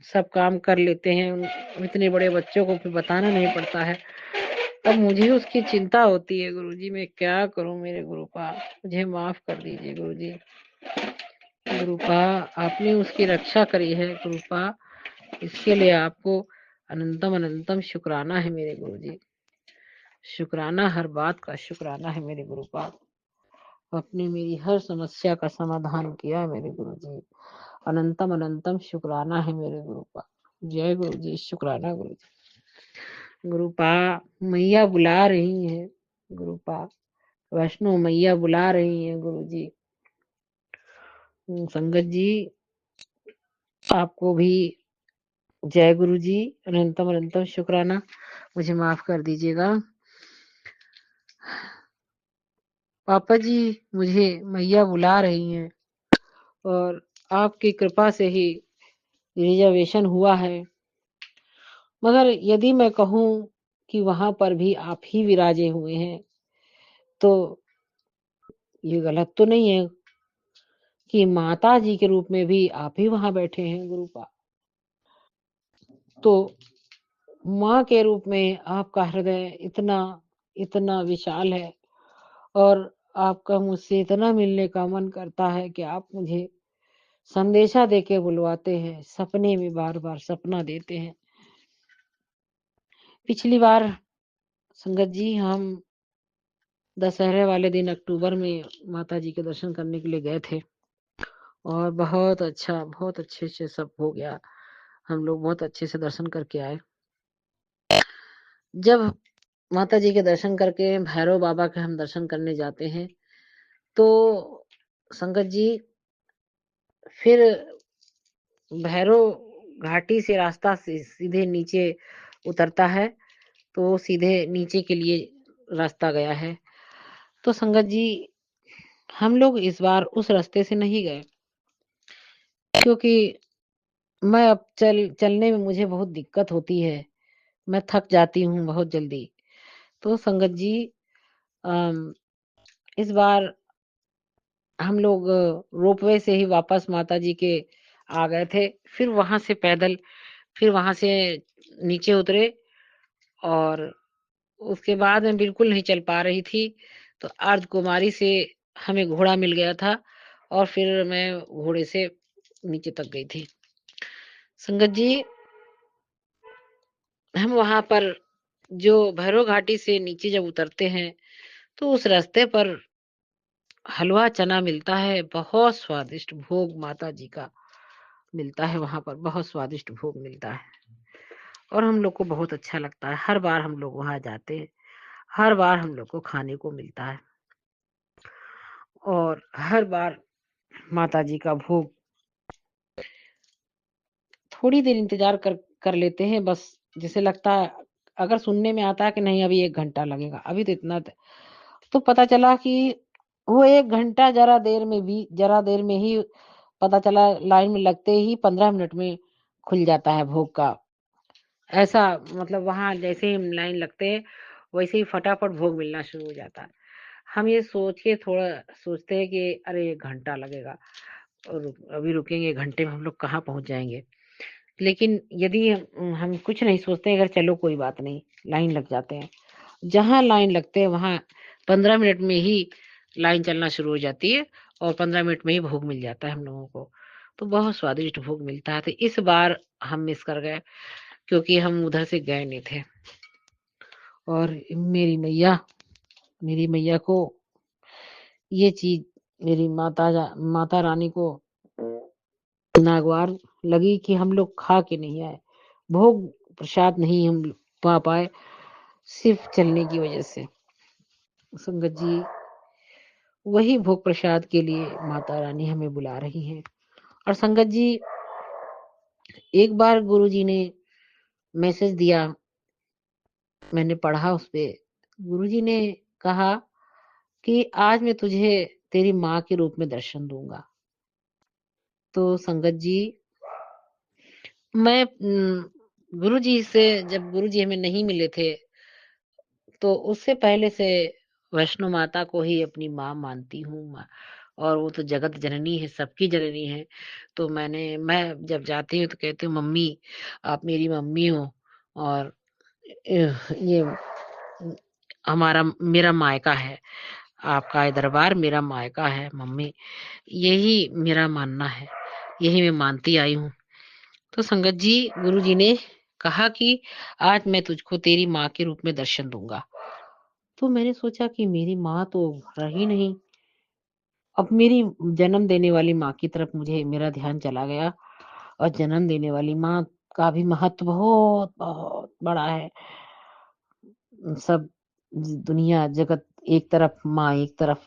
सब काम कर लेते हैं। इतने बड़े बच्चों को फिर बताना नहीं पड़ता है अब मुझे उसकी चिंता होती है गुरुजी, मैं क्या करूं मेरे गुरुपा, मुझे माफ कर दीजिए गुरुजी। गुरुपा आपने उसकी रक्षा करी है गुरुपा, इसके लिए आपको अनंतम अनंतम शुक्राना है मेरे गुरुजी, शुक्राना, हर बात का शुक्राना है मेरे गुरुपा। आपने मेरी हर समस्या का समाधान किया है मेरे गुरुजी, अनंतम अनंतम शुक्राना है मेरे गुरुपा। जय गुरुजी, शुक्राना गुरुजी। गुरुपा मैया बुला रही है गुरुपा, वैष्णो मैया बुला रही है गुरुजी। संगत जी आपको भी जय गुरुजी, अनंतम अनंतम शुक्राना, मुझे माफ कर दीजिएगा। पापा जी मुझे मैया बुला रही हैं और आपकी कृपा से ही रिजर्वेशन हुआ है, मगर यदि मैं कहूँ कि वहां पर भी आप ही विराजे हुए हैं तो ये गलत तो नहीं है कि माता जी के रूप में भी आप ही वहां बैठे हैं गुरुपा। तो माँ के रूप में आपका हृदय इतना इतना विशाल है और आपका मुझसे इतना मिलने का मन करता है कि आप मुझे संदेशा देके बुलवाते हैं, सपने में बार बार सपना देते हैं। पिछली बार संगत जी हम दशहरे वाले दिन अक्टूबर में माता जी के दर्शन करने के लिए गए थे और बहुत अच्छा, बहुत अच्छे से सब हो गया, हम लोग बहुत अच्छे से दर्शन करके आए। जब माता जी के दर्शन करके भैरव बाबा के हम दर्शन करने जाते हैं तो संगत जी फिर भैरव घाटी से रास्ता सीधे नीचे उतरता है, तो सीधे नीचे के लिए रास्ता गया है। तो संगत जी हम लोग इस बार उस रास्ते से नहीं गए क्योंकि मैं अब चलने में मुझे बहुत दिक्कत होती है, मैं थक जाती हूँ बहुत जल्दी। तो संगत जी अम, इस बार हम लोग रोपवे से ही वापस माता जी के आ गए थे, फिर वहां से पैदल, फिर वहां से नीचे उतरे और उसके बाद मैं बिल्कुल नहीं चल पा रही थी, तो अर्ध कुमारी से हमें घोड़ा मिल गया था और फिर मैं घोड़े से नीचे तक गई थी। संगत जी हम वहां पर जो भैरव घाटी से नीचे जब उतरते हैं तो उस रास्ते पर हलवा चना मिलता है, बहुत स्वादिष्ट भोग माता जी का मिलता है, वहां पर बहुत स्वादिष्ट भोग मिलता है और हम लोग को बहुत अच्छा लगता है। हर बार हम लोग वहां जाते हैं, हर बार हम लोग को खाने को मिलता है और हर बार माता जी का भोग थोड़ी देर इंतजार कर लेते हैं बस, जैसे लगता है अगर सुनने में आता है कि नहीं अभी 1 घंटा लगेगा, अभी तो इतना तो पता चला कि वो 1 घंटा जरा देर में ही पता चला, लाइन में लगते ही 15 मिनट में खुल जाता है भोग का। ऐसा मतलब वहां जैसे ही लाइन लगते हैं वैसे ही फटाफट भोग मिलना शुरू हो जाता है। हम ये सोच के थोड़ा सोचते हैं कि अरे 1 घंटा लगेगा और अभी रुकेंगे, 1 घंटे में हम लोग कहाँ पहुंच जाएंगे। लेकिन यदि हम कुछ नहीं सोचते, अगर चलो कोई बात नहीं, लाइन लग जाते हैं, जहां लाइन लगते हैं वहां 15 मिनट में ही लाइन चलना शुरू हो जाती है और 15 मिनट में ही भोग मिल जाता है हम लोगों को, तो बहुत स्वादिष्ट भोग मिलता है। तो इस बार हम मिस कर गए क्योंकि हम उधर से गए नहीं थे और मेरी मैया को ये चीज, मेरी माता रानी को नागवार लगी कि हम लोग खा के नहीं आए, भोग प्रसाद नहीं हम पा पाए सिर्फ चलने की वजह से। संगत जी वही भोग प्रसाद के लिए माता रानी हमें बुला रही हैं। और संगत जी एक बार गुरुजी ने मैसेज दिया, मैंने पढ़ा उस पे, गुरुजी ने कहा कि आज मैं तुझे तेरी माँ के रूप में दर्शन दूंगा। तो संगत जी मैं गुरुजी से, जब गुरुजी हमें नहीं मिले थे तो उससे पहले से वैष्णो माता को ही अपनी माँ मानती हूँ और वो तो जगत जननी है, सबकी जननी है। तो मैं जब जाती हूँ तो कहती हूँ मम्मी, आप मेरी मम्मी हो और ये हमारा मेरा मायका है, आपका ये दरबार मेरा मायका है मम्मी, यही मेरा मानना है, यही मैं मानती आई हूँ। तो संगत जी, गुरु जी ने कहा कि आज मैं तुझको तेरी माँ के रूप में दर्शन दूंगा। तो मैंने सोचा कि मेरी माँ तो रही नहीं। अब मेरी जन्म देने वाली माँ की तरफ मुझे मेरा ध्यान चला गया, और जन्म देने वाली माँ का भी महत्व बहुत बहुत बड़ा है। सब दुनिया जगत एक तरफ, माँ एक तरफ,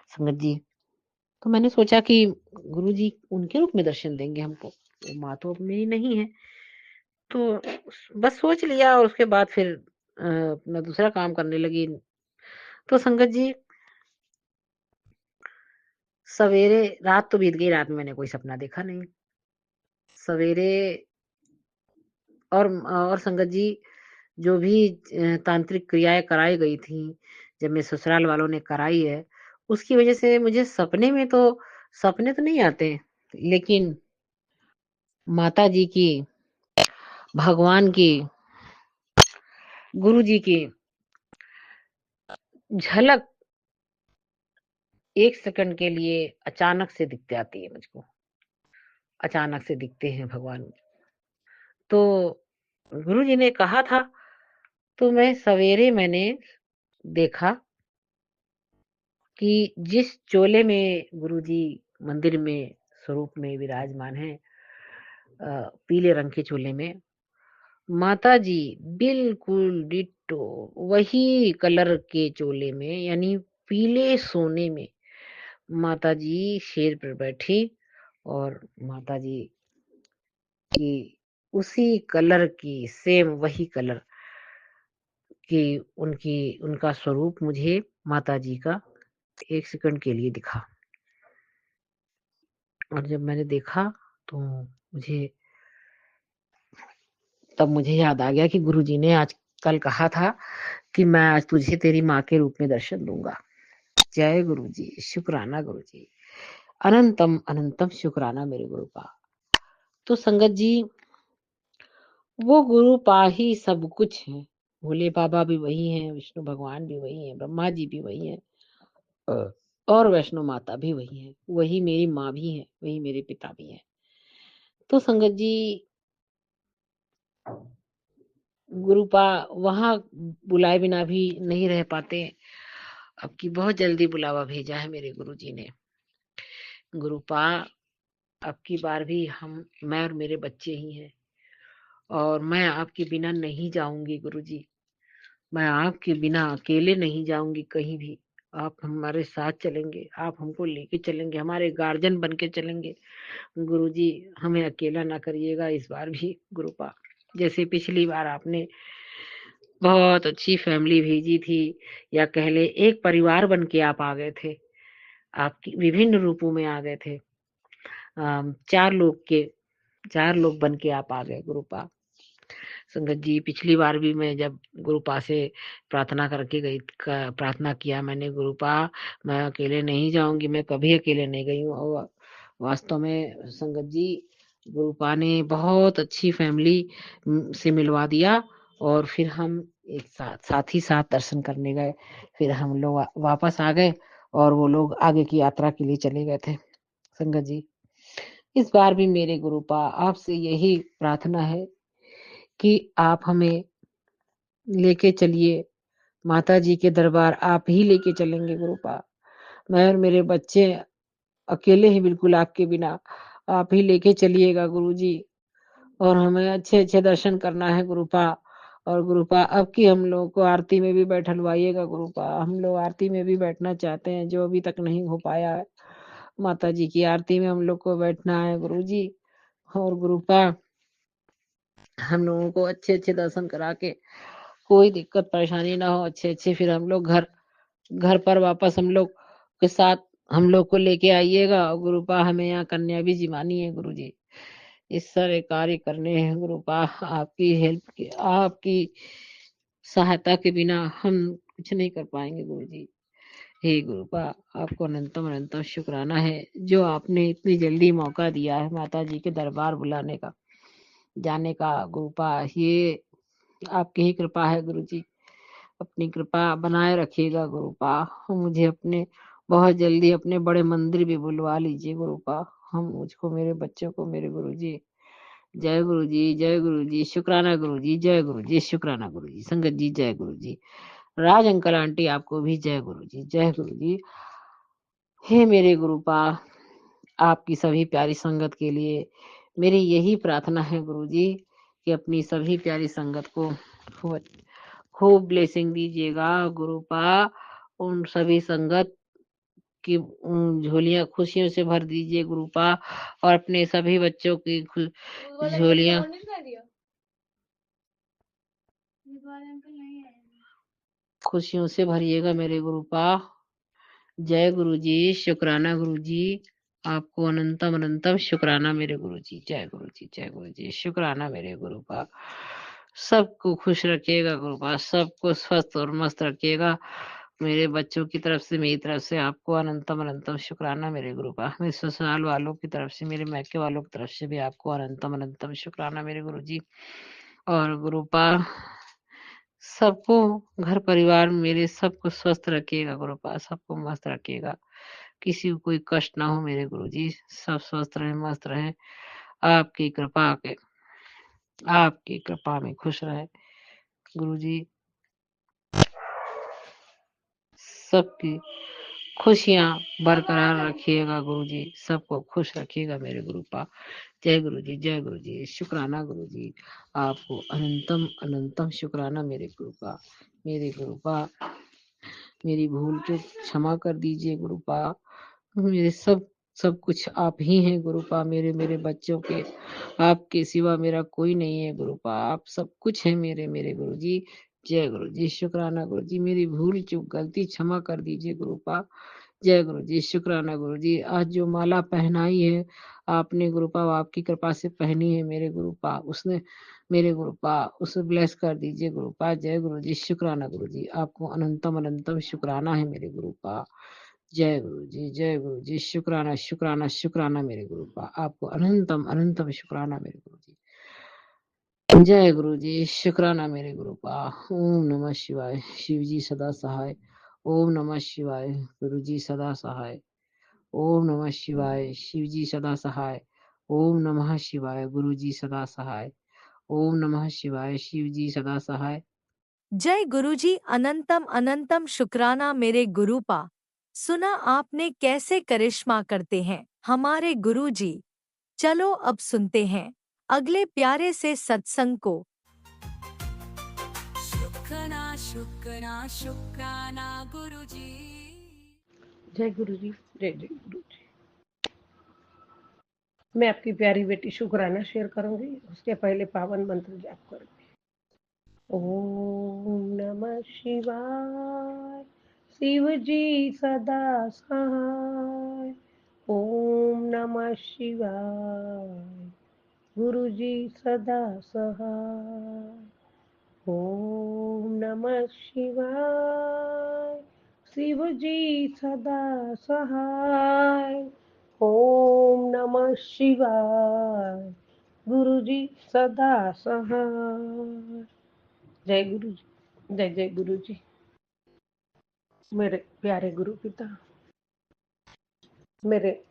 संगत जी। तो मैंने सोचा कि गुरु जी उनके रूप में दर्शन देंगे हमको, वो माँ तो अब मेरी नहीं है। तो बस सोच लिया, और उसके बाद फिर अपना दूसरा काम करने लगी। तो संगत जी, सवेरे रात तो बीत गई, रात में मैंने कोई सपना देखा नहीं। सवेरे और संगत जी, जो भी तांत्रिक क्रियाएं कराई गई थी, जब मैं ससुराल वालों ने कराई है, उसकी वजह से मुझे सपने तो नहीं आते, लेकिन माता जी की, भगवान की, गुरु जी की झलक एक सेकंड के लिए अचानक से दिखती आती है मुझको, अचानक से दिखते हैं भगवान। तो गुरु जी ने कहा था, तो मैं सवेरे मैंने देखा कि जिस चोले में गुरुजी मंदिर में स्वरूप में विराजमान है, पीले रंग के चोले में, माता जी बिल्कुल डिट्टो वही कलर के चोले में, यानी पीले सोने में माता जी शेर पर बैठी, और माता जी की उसी कलर की, सेम वही कलर की उनका स्वरूप मुझे माता जी का एक सेकंड के लिए दिखा। और जब मैंने देखा, तो मुझे याद आ गया कि गुरुजी ने आज कल कहा था कि मैं आज तुझे तेरी माँ के रूप में दर्शन दूंगा। जय गुरु जी, शुक्राना गुरु जी, अनंतम अनंतम शुक्राना मेरे गुरु का। तो संगत जी, वो गुरु पा ही सब कुछ है। भोले बाबा भी वही हैं, विष्णु भगवान भी वही हैं, ब्रह्मा जी भी वही हैं, और वैष्णो माता भी वही है, वही मेरी माँ भी है, वही मेरे पिता भी है। तो संगत जी, गुरुपा वहां बुलाए बिना भी नहीं रह पाते। अब की बहुत जल्दी बुलावा भेजा है मेरे गुरुजी ने। गुरुपा, अब की बार भी मैं और मेरे बच्चे ही हैं, और मैं आपके बिना नहीं जाऊंगी गुरुजी। मैं आपके बिना अकेले नहीं जाऊंगी कहीं भी। आप हमारे साथ चलेंगे, आप हमको लेके चलेंगे, हमारे गार्जियन बन के चलेंगे गुरुजी। हमें अकेला ना करिएगा इस बार भी गुरुपा। जैसे पिछली बार आपने बहुत अच्छी फैमिली भेजी थी, या कह ले एक परिवार बन के आप आ गए थे। आपकी विभिन्न रूपों में आ गए थे। 4 लोग बन के आप आ गए गुरुपा। संगत जी, पिछली बार भी मैं जब गुरुपा से प्रार्थना किया मैंने, गुरुपा मैं अकेले नहीं जाऊंगी, मैं कभी अकेले नहीं गई हूँ। और वास्तव में संगत जी, गुरुपा ने बहुत अच्छी फैमिली से मिलवा दिया, और फिर हम एक साथ ही साथ दर्शन करने गए। फिर हम लोग वापस आ गए, और वो लोग आगे की यात्रा के लिए चले गए थे। संगत जी, इस बार भी मेरे गुरुपा आपसे यही प्रार्थना है कि आप हमें लेके चलिए माता जी के दरबार, आप ही लेके चलेंगे गुरुपा। मैं और मेरे बच्चे अकेले ही बिल्कुल आपके बिना, आप ही लेके चलिएगा गुरुजी, और हमें अच्छे अच्छे दर्शन करना है गुरुपा। और गुरुपा, अब की हम लोग को आरती में भी बैठलवाइएगा गुरुपा। हम लोग आरती में भी बैठना चाहते हैं, जो अभी तक नहीं हो पाया है। माता जी की आरती में हम लोग को बैठना है गुरुजी। और गुरुपा, हम लोगों को अच्छे अच्छे दर्शन करा के कोई दिक्कत परेशानी ना हो, अच्छे अच्छे फिर हम लोग घर पर वापस हम लोग के साथ हम लोग को लेके आइएगा। और गुरुपा, हमें यहाँ कन्या भी जिमानी है गुरुजी। इस सारे कार्य करने हैं गुरुपा, आपकी हेल्प की, आपकी सहायता के बिना हम कुछ नहीं कर पाएंगे गुरुजी। हे गुरुपा, आपको अनंतम अनंतम शुक्राना है, जो आपने इतनी जल्दी मौका दिया है माता जी के दरबार बुलाने का, जाने का गुरुपा। ये आपकी ही कृपा है गुरुजी। अपनी कृपा बनाए रखिएगा गुरुपा। मुझे अपने बहुत जल्दी अपने बड़े मंदिर भी बुलवा लीजिए गुरुपा। हम मुझको मेरे बच्चों को मेरे गुरुजी। जय गुरुजी, जय गुरुजी, शुक्राना गुरुजी, जय गुरुजी, शुक्राना गुरुजी, संगत जी जय गुरुजी, राज अंकल आंटी आपको भी जय गुरुजी, जय गुरुजी। हे मेरे गुरुपा, आपकी सभी प्यारी संगत के लिए मेरी यही प्रार्थना है गुरुजी कि अपनी सभी प्यारी संगत को खूब खूब ब्लेसिंग दीजिएगा गुरुपा। उन सभी संगत की झोलियां खुशियों से भर दीजिए गुरुपा, और अपने सभी बच्चों की झोलियां खुशियों से भरिएगा मेरे गुरुपा। जय गुरुजी, शुक्राना गुरुजी, आपको अनंतम अनंतम शुक्राना मेरे गुरुजी। जय गुरुजी, जय गुरुजी, शुक्राना मेरे गुरुपा। सबको खुश रखिएगा गुरुपा, सबको स्वस्थ और मस्त रखिएगा। मेरे बच्चों की तरफ से, मेरी तरफ से आपको अनंतम अनंतम शुक्राना मेरे गुरुपा। मेरे ससुराल वालों की तरफ से, मेरे मैके वालों की तरफ से भी आपको अनंतम अनंतम शुक्राना मेरे गुरुजी। और गुरुपा सबको, घर परिवार मेरे सबको स्वस्थ रखिएगा गुरुपा, सबको मस्त रखिएगा, किसी को कोई कष्ट ना हो मेरे गुरुजी। सब स्वस्थ रहे, मस्त रहे, आपकी कृपा के, आपकी कृपा में खुश रहे गुरुजी। सबकी खुशियां बरकरार रखिएगा गुरुजी, सबको खुश रखिएगा मेरे गुरुपा। जय गुरुजी, जय गुरुजी, शुक्राना गुरुजी, आपको अनंतम अनंतम शुक्राना मेरे गुरुपा। मेरे गुरुपा, मेरी भूल चूक क्षमा कर दीजिए गुरुपा। मेरे सब कुछ आप ही हैं गुरुपा, मेरे मेरे बच्चों के आपके सिवा मेरा कोई नहीं है गुरुपा, आप सब कुछ है मेरे मेरे गुरुजी। जय गुरुजी, शुक्राना गुरुजी, मेरी भूल चूक गलती क्षमा कर दीजिए गुरुपा। जय गुरुजी, शुक्राना गुरुजी, आज जो माला पहनाई है आपने गुरुपा, आपकी कृपा से पहनी है मेरे गुरुपा, उसने मेरे गुरुपा उसे ब्लेस कर दीजिए गुरुपा। जय गुरुजी, शुक्राना गुरुजी, आपको अनंतम अनंतम शुक्राना है मेरे गुरुपा। जय गुरुजी, जय गुरुजी, शुक्राना शुक्राना शुक्राना मेरे गुरुपा, आपको अनंतम अनंतम शुक्राना मेरे गुरुजी। जय गुरुजी, शुक्राना मेरे गुरुपा। ओम नमः शिवाय, शिव जी सदा सहाय। ओम नमः शिवाय, गुरुजी सदा सहाय। ओम नमः शिवाय, शिव जी सदा सहाय। ओम नमः शिवाय, गुरुजी सदा सहाय। ओम नमः शिवाय, शिव जी सदा सहाय। जय गुरुजी, अनंतम अनंतम शुक्राना मेरे गुरुपा। सुना आपने कैसे करिश्मा करते हैं हमारे गुरुजी। चलो अब सुनते हैं अगले प्यारे से सत्संग को। शुक्राना शुक्राना शुक्राना गुरुजी। जय गुरु जी, जय जय गुरु जी। मैं आपकी प्यारी बेटी शुक्राना शेयर करूंगी, उसके पहले पावन मंत्र जाप करूंगी। ओम नमः शिवाय, शिव जी सदा सहाय। ओम नमः शिवाय, गुरु जी सदा सहाय। ओम नमः शिवाय, शिव जी सदा सहाय। ओम नमः शिवाय, गुरु जी सदा सहाय। जय गुरु जी, जय जय गुरु जी। मेरे प्यारे गुरु पिता, मेरे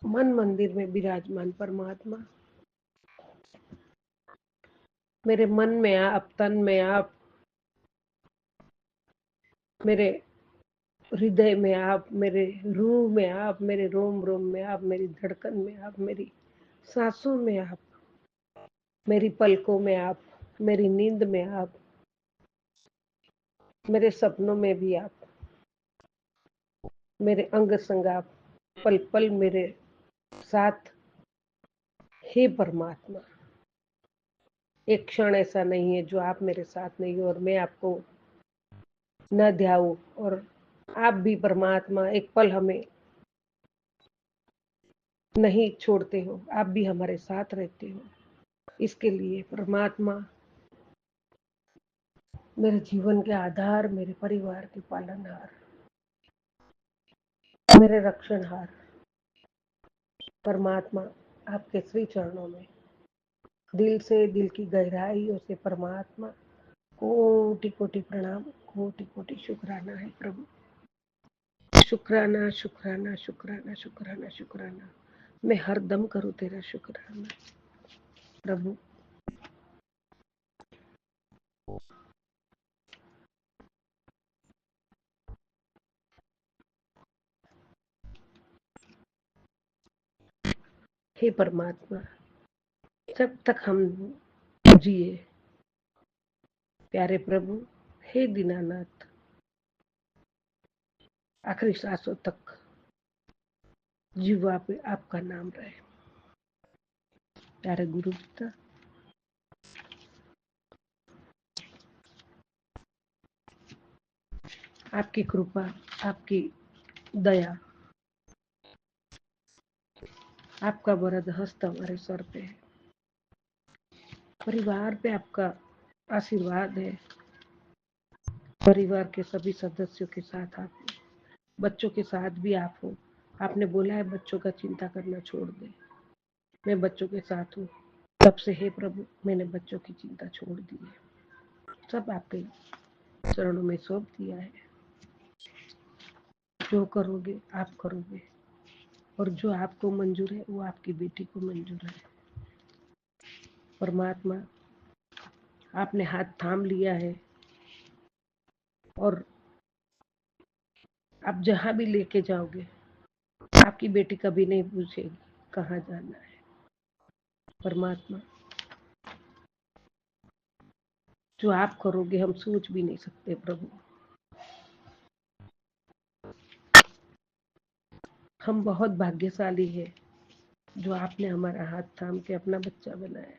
मन मंदिर में विराजमान परमात्मा, मेरे मन में आप, तन में आप, मेरे हृदय में आप, मेरे रूह में आप, मेरे रोम रोम में आप, मेरी धड़कन में आप, मेरी सांसों में आप, मेरी पलकों में आप, मेरी नींद में आप, मेरे सपनों में भी आप, मेरे अंग संग आप, पल पल मेरे साथ। हे परमात्मा, एक क्षण ऐसा नहीं है जो आप मेरे साथ नहीं हो और मैं आपको न ध्याऊं, और आप भी परमात्मा एक पल हमें नहीं छोड़ते हो, आप भी हमारे साथ रहते हो। इसके लिए परमात्मा, मेरे जीवन के आधार, मेरे परिवार के पालनहार, मेरे रक्षणहार, परमात्मा आपके श्री चरणों में दिल से, दिल की गहराइयों से परमात्मा कोटि कोटि प्रणाम, कोटि कोटि शुक्राना है प्रभु। शुक्राना शुक्राना शुक्राना शुक्राना शुक्राना। मैं हर दम करूँ तेरा शुक्राना प्रभु। हे परमात्मा, जब तक हम जिए प्यारे प्रभु, हे दीनानाथ, आखिरी सांसों तक जीवा पे आपका नाम रहे। प्यारे गुरु पिता, आपकी कृपा, आपकी दया, आपका वरद हस्त हमारे सर पे है। परिवार पे आपका आशीर्वाद है। परिवार के सभी सदस्यों के साथ आप हो, बच्चों के साथ भी आप हो। आपने बोला है बच्चों का चिंता करना छोड़ दे। मैं बच्चों के साथ हूँ। तब से हे प्रभु, मैंने बच्चों की चिंता छोड़ दी है। सब आपके चरणों में सौंप दिया है। जो करोगे आप करोगे, और जो आपको मंजूर है वो आपकी बेटी को मंजूर है। परमात्मा, आपने हाथ थाम लिया है और आप जहां भी लेके जाओगे, आपकी बेटी कभी नहीं पूछेगी कहाँ जाना है। परमात्मा, जो आप करोगे हम सोच भी नहीं सकते प्रभु। हम बहुत भाग्यशाली है जो आपने हमारा हाथ थाम के अपना बच्चा बनाया है।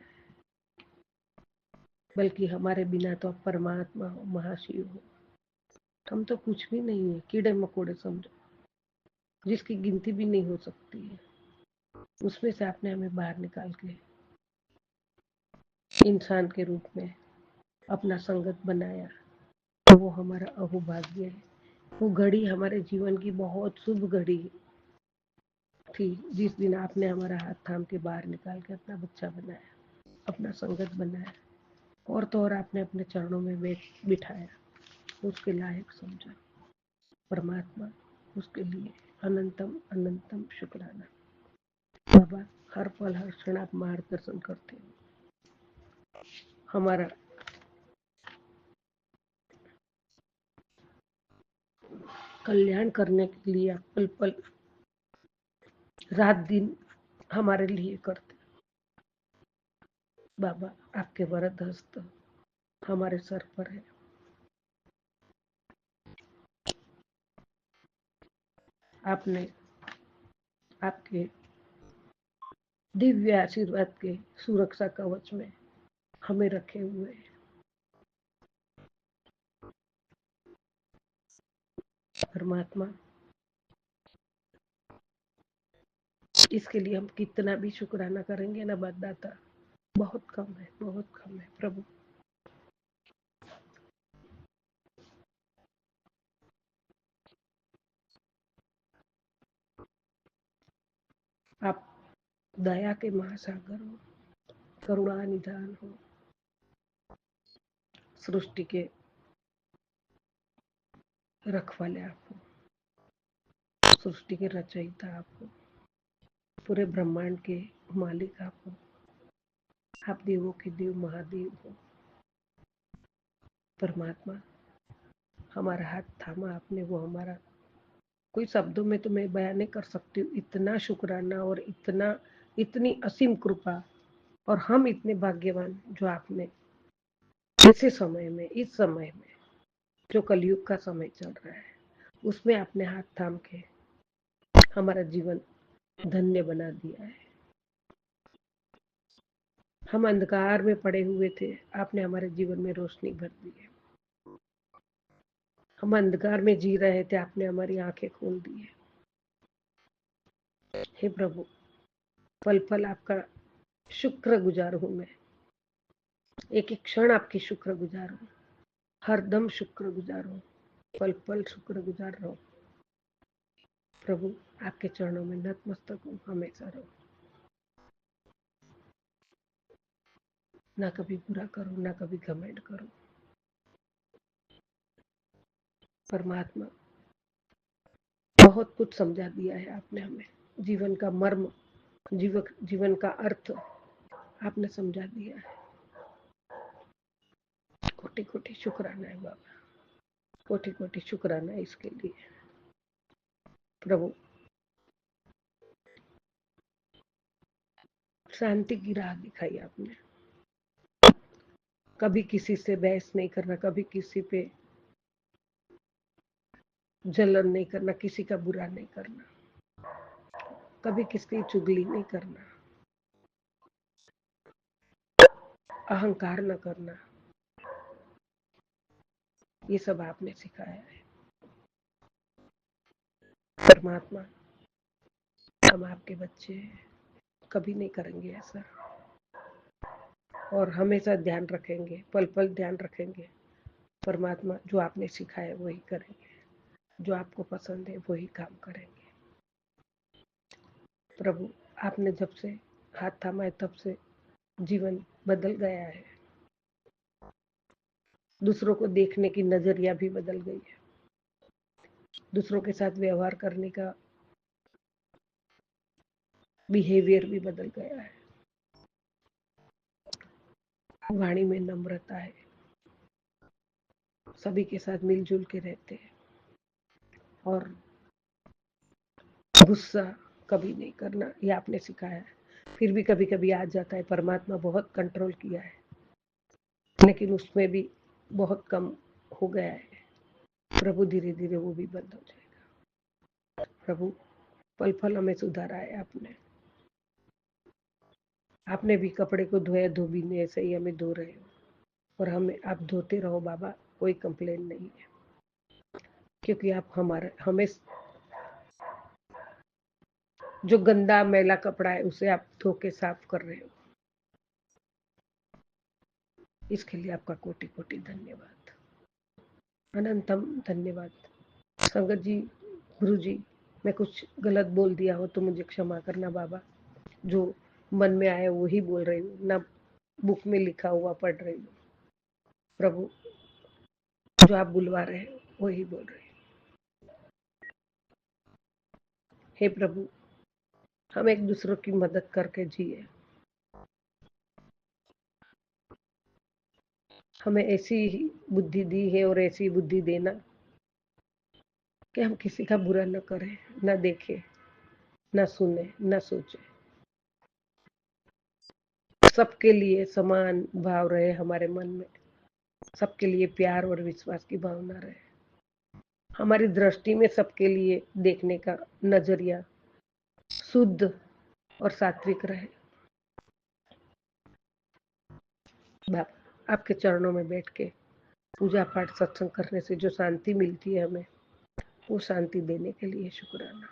बल्कि हमारे बिना तो आप परमात्मा हो, महाशिव हो। हम तो कुछ भी नहीं है, कीड़े मकोड़े समझो, जिसकी गिनती भी नहीं हो सकती है। उसमें से आपने हमें बाहर निकाल के इंसान के रूप में अपना संगत बनाया। वो हमारा अहोभाग्य है। वो घड़ी हमारे जीवन की बहुत शुभ घड़ी थी, जिस दिन आपने हमारा हाथ थाम के बाहर निकाल के अपना बच्चा बनाया, अपना संगत बनाया, और तो और आपने अपने चरणों में बिठाया, उसके लायक समझा। परमात्मा, उसके लिए अनंतम अनंतम शुक्राना। बाबा, हर पल हर क्षण आप मार्गदर्शन करते हो। हमारा कल्याण करने के लिए आप पल पल रात दिन हमारे लिए करते। बाबा, आपके वरद हस्त हमारे सर पर है। आपने आपके दिव्य आशीर्वाद के सुरक्षा कवच में हमें रखे हुए हैं। परमात्मा, इसके लिए हम कितना भी शुक्राना करेंगे ना बददाता, बहुत कम है, बहुत कम है प्रभु। आप दया के महासागर हो, करुणा निधान हो, सृष्टि के रखवाले आप हो, सृष्टि के रचयिता आप हो, पूरे ब्रह्मांड के मालिक आप हो। आप देवों के देव महादेव हो। परमात्मा, हमारा हाथ थामा आपने, वो हमारा कोई शब्दों में तो मैं बयान नहीं कर सकती हूँ। इतना शुक्राना और इतनी असीम कृपा, और हम इतने भाग्यवान जो आपने ऐसे समय में, इस समय में जो कलयुग का समय चल रहा है, उसमें आपने हाथ थाम के हमारा जीवन धन्य बना दिया है। हम अंधकार में पड़े हुए थे, आपने हमारे जीवन में रोशनी भर दी है। हम अंधकार में जी रहे थे, आपने हमारी आंखें खोल दी है। हे प्रभु, पल पल आपका शुक्र गुजार हूं मैं। एक एक क्षण आपकी शुक्र गुजार हूं, हर दम शुक्र गुजार हूं, पल पल शुक्र गुजार रहो। प्रभु, आपके चरणों में नतमस्तक हूं, हमेशा रहो। ना कभी बुरा करो, ना कभी घमंड करो। परमात्मा बहुत कुछ समझा दिया है आपने हमें, जीवन का मर्म, जीवन का अर्थ आपने समझा दिया है। कोटि कोटि शुक्राना है बाबा, कोटि कोटि शुक्राना है इसके लिए। प्रभु शांति की राह दिखाई आपने, कभी किसी से बहस नहीं करना, कभी किसी पे जलन नहीं करना, किसी का बुरा नहीं करना, कभी किसकी चुगली नहीं करना, अहंकार न करना, ये सब आपने सिखाया है। परमात्मा हम आपके बच्चे हैं, कभी नहीं करेंगे ऐसा, और हमेशा ध्यान रखेंगे, पल पल ध्यान रखेंगे। परमात्मा जो आपने सिखाया वही करेंगे, जो आपको पसंद है वही काम करेंगे। प्रभु आपने जब से हाथ थामा है तब से जीवन बदल गया है, दूसरों को देखने की नजरिया भी बदल गई है, दूसरों के साथ व्यवहार करने का बिहेवियर भी बदल गया है। वाणी में नम्रता है, सभी के साथ मिलजुल के रहते हैं, और गुस्सा कभी नहीं करना, ये आपने सिखाया है। फिर भी कभी कभी आ जाता है, परमात्मा बहुत कंट्रोल किया है, लेकिन उसमें भी बहुत कम हो गया है। प्रभु धीरे धीरे वो भी बंद हो जाएगा। प्रभु पल पल हमें सुधारा है आपने, आपने भी कपड़े को धोया, धोबी ने ऐसे ही हमें धो रहे हो, और हमें आप धोते रहो बाबा, कोई कंप्लेन नहीं है, क्योंकि आप हमें जो गंदा मैला कपड़ा है उसे आप धो के साफ कर रहे हो, इसके लिए आपका कोटि कोटि धन्यवाद, अनंतम धन्यवाद। संगत जी, गुरु जी, मैं कुछ गलत बोल दिया हो तो मुझे क्षमा करना बाबा, जो मन में आया वही बोल रही हूँ, ना बुक में लिखा हुआ पढ़ रही हूँ। प्रभु जो आप बुलवा रहे हैं वही बोल रही हूँ। हे प्रभु हम एक दूसरों की मदद करके जिए, हमें ऐसी बुद्धि दी है और ऐसी बुद्धि देना कि हम किसी का बुरा न करें, न देखें, न सुने, न सोचे, सबके लिए समान भाव रहे हमारे मन में, सबके लिए प्यार और विश्वास की भावना रहे, हमारी दृष्टि में सबके लिए देखने का नजरिया शुद्ध और सात्विक रहे। बाबा आपके चरणों में बैठ के पूजा पाठ सत्संग करने से जो शांति मिलती है हमें, वो शांति देने के लिए शुक्राना,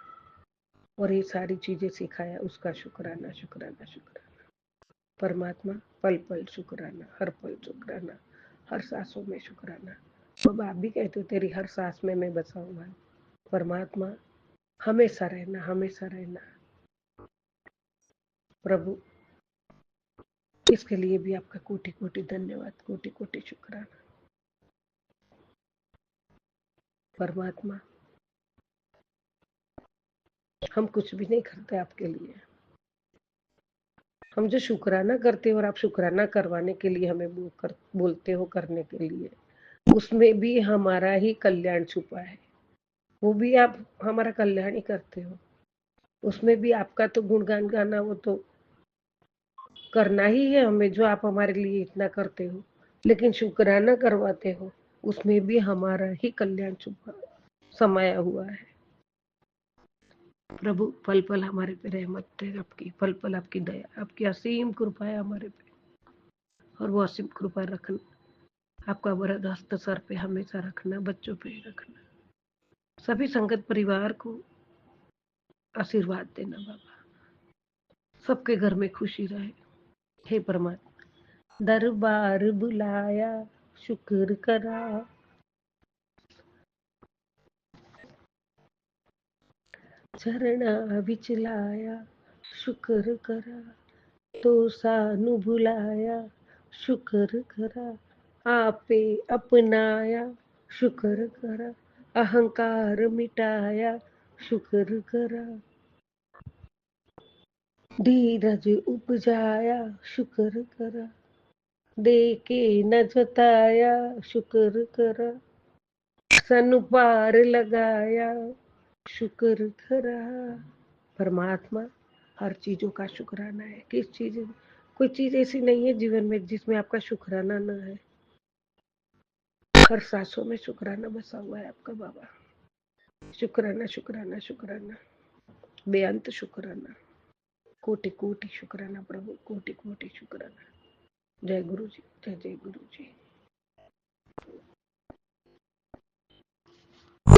और ये सारी चीजें सिखाया उसका शुक्राना शुक्राना शुक्राना। परमात्मा पल पल शुक्राना, हर पल शुक्राना, हर सांसों में शुक्राना। बाबा आप भी कहते हो तेरी हर सांस में मैं बसा हुआ हूँ। परमात्मा हमेशा रहना, हमेशा रहना। प्रभु इसके लिए भी आपका कोटि कोटि धन्यवाद, कोटि कोटि शुक्राना। परमात्मा हम कुछ भी नहीं करते आपके लिए, हम जो शुक्राना करते हो और आप शुक्राना करवाने के लिए हमें बोलते हो करने के लिए, उसमें भी हमारा ही कल्याण छुपा है, वो भी आप हमारा कल्याण ही करते हो, उसमें भी आपका तो गुणगान गाना वो तो करना ही है हमें, जो आप हमारे लिए इतना करते हो, लेकिन शुक्राना करवाते हो उसमें भी हमारा ही कल्याण छुपा समाया हुआ है। प्रभु पल पल हमारे पे रहमत है आपकी, पल पल आपकी दया, आपकी असीम कृपा है हमारे पे, और वो असीम कृपा रखना, आपका वरद हस्त सर पे हमेशा रखना, बच्चों पे रखना, सभी संगत परिवार को आशीर्वाद देना बाबा, सबके घर में खुशी रहे। हे परमात्मा दरबार बुलाया शुक्र करा, चरणा विच लाया शुक्र करा, तो सानू भुलाया शुक्र करा, आपे अपनाया शुक्र करा, अहंकार मिटाया शुक्र करा, धीरज उपजाया शुक्र करा, दे के न जताया शुक्र करा, सन पार लगाया शुक्र करा। परमात्मा हर चीजों का शुक्राना है। किस चीज, कोई चीज ऐसी नहीं है जीवन में जिसमें आपका शुक्राना ना है। हर सांसों में शुक्राना बसा हुआ है आपका बाबा। शुक्राना शुक्राना शुक्राना, बेअंत शुक्राना, कोटि कोटि शुक्राना प्रभु, कोटि कोटि शुक्राना। जय गुरु जी, जय जय गुरु जी।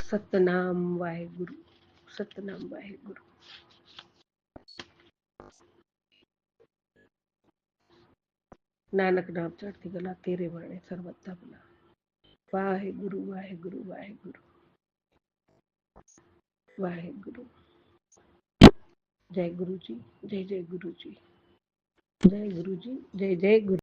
सतनाम वाहेगुरु, सतनाम वाहेगुरु। नानक नाम चढ़ती गला तेरे बाणे सर्वथा बुला। वाहेगुरु वाहेगुरु वाहेगुरु वाहेगुरु। जय गुरु जी, जय जय गुरु जी, जय गुरु जी, जय जय गुरु।